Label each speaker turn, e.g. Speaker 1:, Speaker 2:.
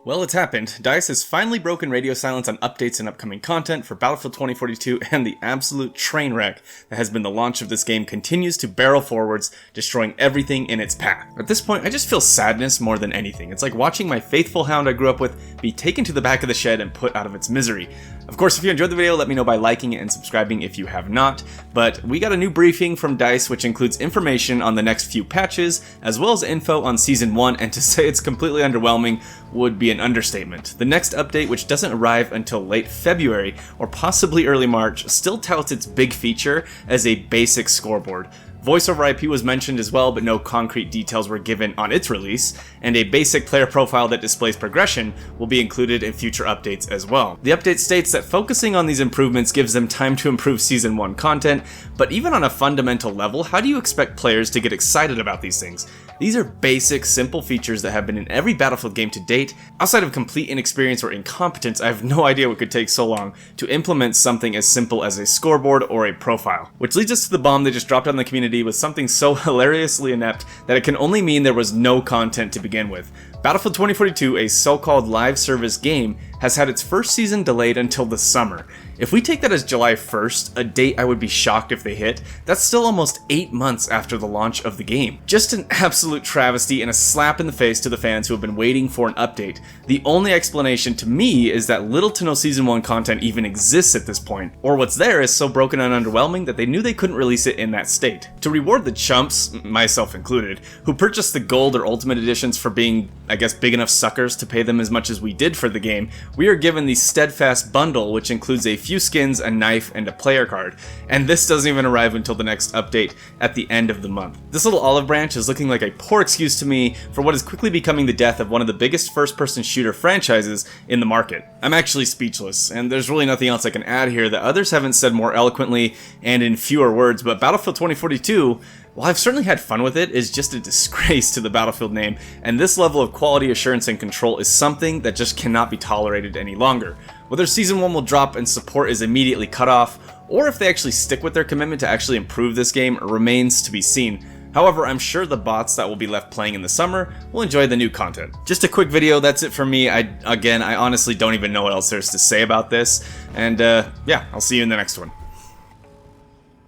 Speaker 1: Well, it's happened. DICE has finally broken radio silence on updates and upcoming content for Battlefield 2042, and the absolute train wreck that has been the launch of this game continues to barrel forwards, destroying everything in its path. At this point, I just feel sadness more than anything. It's like watching my faithful hound I grew up with be taken to the back of the shed and put out of its misery. Of course, if you enjoyed the video, let me know by liking it and subscribing if you have not, but we got a new briefing from DICE which includes information on the next few patches, as well as info on Season 1, and to say it's completely underwhelming would be an understatement. The next update, which doesn't arrive until late February or possibly early March, still touts its big feature as a basic scoreboard. Voice over IP was mentioned as well, but no concrete details were given on its release, and a basic player profile that displays progression will be included in future updates as well. The update states that focusing on these improvements gives them time to improve Season 1 content, but even on a fundamental level, how do you expect players to get excited about these things? These are basic, simple features that have been in every Battlefield game to date. Outside of complete inexperience or incompetence, I have no idea what could take so long to implement something as simple as a scoreboard or a profile. Which leads us to the bomb they just dropped on the community with something so hilariously inept that it can only mean there was no content to begin with. Battlefield 2042, a so-called live service game, has had its first season delayed until the summer. If we take that as July 1st, a date I would be shocked if they hit, that's still almost 8 months after the launch of the game. Just an absolute travesty and a slap in the face to the fans who have been waiting for an update. The only explanation to me is that little to no Season 1 content even exists at this point, or what's there is so broken and underwhelming that they knew they couldn't release it in that state. To reward the chumps, myself included, who purchased the Gold or Ultimate Editions for being, I guess, big enough suckers to pay them as much as we did for the game, we are given the Steadfast Bundle, which includes a few skins, a knife, and a player card. And this doesn't even arrive until the next update at the end of the month. This little olive branch is looking like a poor excuse to me for what is quickly becoming the death of one of the biggest first-person shooter franchises in the market. I'm actually speechless, and there's really nothing else I can add here that others haven't said more eloquently and in fewer words, but Battlefield 2042, while I've certainly had fun with it, is just a disgrace to the Battlefield name, and this level of quality assurance and control is something that just cannot be tolerated any longer. Whether Season 1 will drop and support is immediately cut off, or if they actually stick with their commitment to actually improve this game remains to be seen. However, I'm sure the bots that will be left playing in the summer will enjoy the new content. Just a quick video, that's it for me. I honestly don't even know what else there's to say about this, and yeah, I'll see you in the next one.